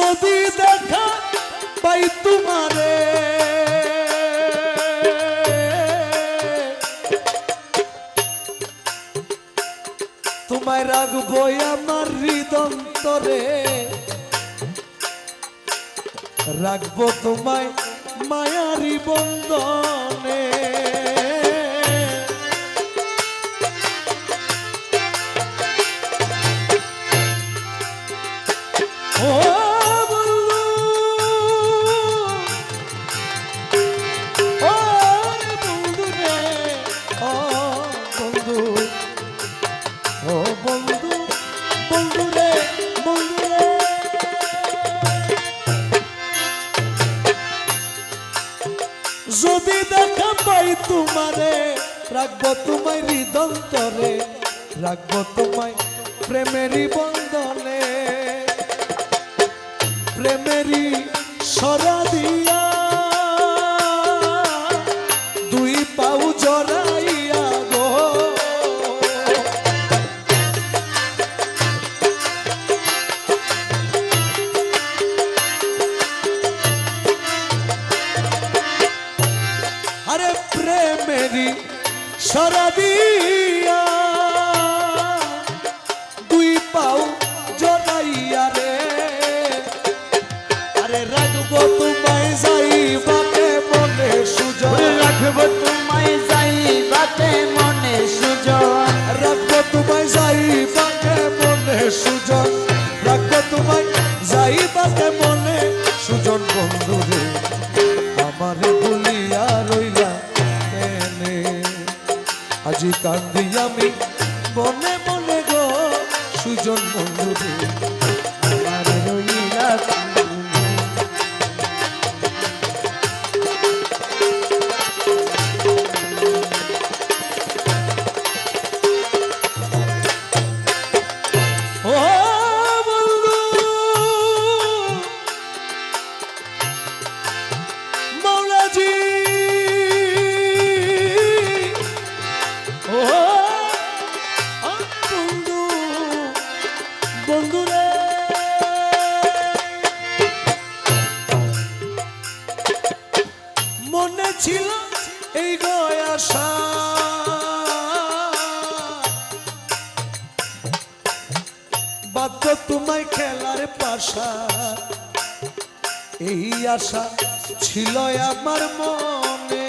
যদি দেখা পাই তোমারে তোমায় রাখবো আমার হৃদন্তরে রাখবো তোমায় মায়ারি বন্ধনে ও বন্ধু ও বন্ধু রে ও বন্ধু ও বন্ধু বন্ধু রে বন্ধু রে যদি দেখা পাই তোমারে রাখবো তোমায় হৃদন্তরে রাখবো তোমায় প্রেমেরই বন্ধনে প্রেমেরই সরা দিয়া দুই পাউ জড়াইয়া গো আরে প্রেমেরই সরা দিয়া দুই পাউ জড়াইয়া রে আরে রাখবো তোমায় যাইবাতে মনে সুজন রাখবো তোমায় যাইবাতে মনে সুজন রাখবো তোমায় যাইবাতে মনে সুজন রাখবো তোমায় যাইবাতে মনে সুজন বন্ধু রে আমারে ভুলিয়া রইলা কেনে আজি কান্দি আমি মনে মনে গো সুজন বন্ধু রে আমার রইলা ও বন্ধু মৌলাজি ও বন্ধু বন্ধু রে মনে ছিল এই গয়াশা বাধ্য তোমায় খেলার পাশা এই আশা ছিল আমার মনে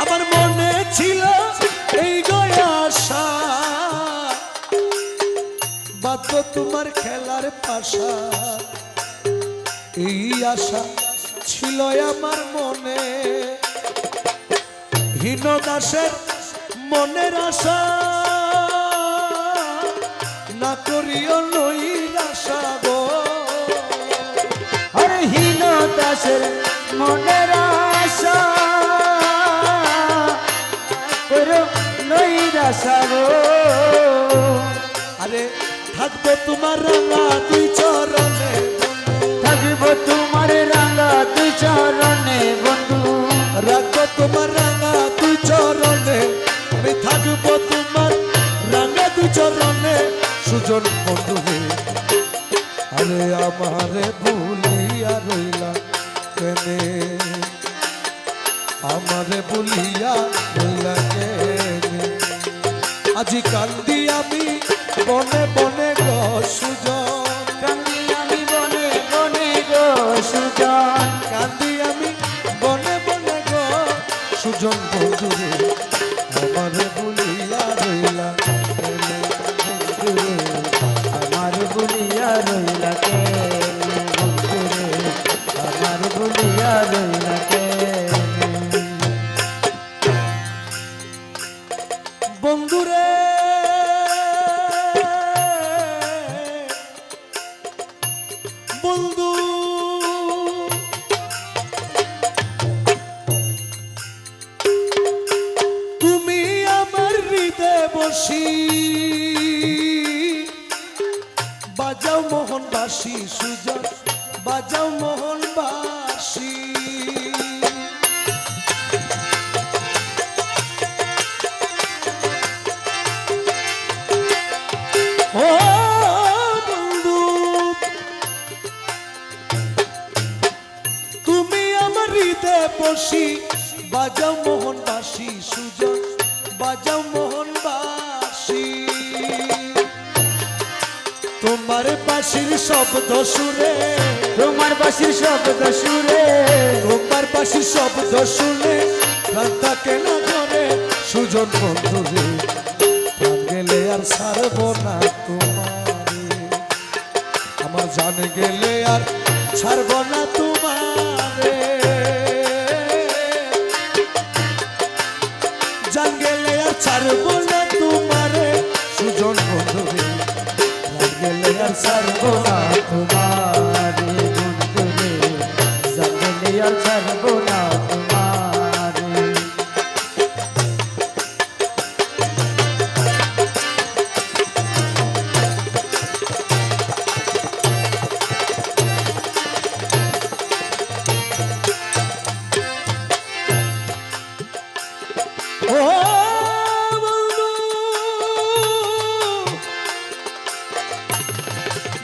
আমার মনে ছিল এই গয়াশা বাধ্য তোমার খেলার পাশা এই আশা ছিল আমার মনে হীন দাসের মনের আশা না করিও নৈরাশা গো আরে হীন দাসের মনের আশা করো নৈরাশা গো আরে থাকবো তোমার রাঙা দুই চরণে থাকবো তোমার রাঙা দুই চরণে বন্ধু রাখবো তোমার রাঙা দুই চরণে আমি থাকবো তোমার রাঙা দুই চরণে সুজন বন্ধু রে আরে আমারে ভুলিয়া রইলা কেনে আমারে ভুলিয়া রইলা কেনে আজি কান্দি আমি বনে বনে গো সুজন কান্দি আমি বনে বনে গো সুজন কান্দি আমি বনে বনে গো সুজন বন্ধু রে আমারে ভুলিয়া রইলা কেনে বন্ধু রে আমার বলিয়া রইলা কে বন্ধু রে আমার বলিয়া রইলা কে বন্ধু রে বন্ধু তুমি আমার হৃদয়ে বসি বাজাও মোহন বাসি সুজন বাজাও মোহন বাসি করিতে বসি বাজাও মোহনবাসী সুজন বাজাও মোহনবাসী তোমার বাঁশির শব্দ সুরে তোমার বাঁশির শব্দ সুরে তোমার বাঁশির শব্দ শুনে প্রাণ থাকে না ধরে সুজন বন্ধুরে প্রাণ গেলে আর ছাড়বো না তোমারে আমার জান গেলে আর ছাড়বো না তোমারে জান গেলে আর ছাড়বো না তোমারে সুজন বন্ধুরে প্রাণ গেলে আর ছাড়বো না তোমারে বন্ধুরে জানলে আর ছাড়বো না তোমারে ও বন্ধু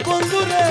বন্ধুরে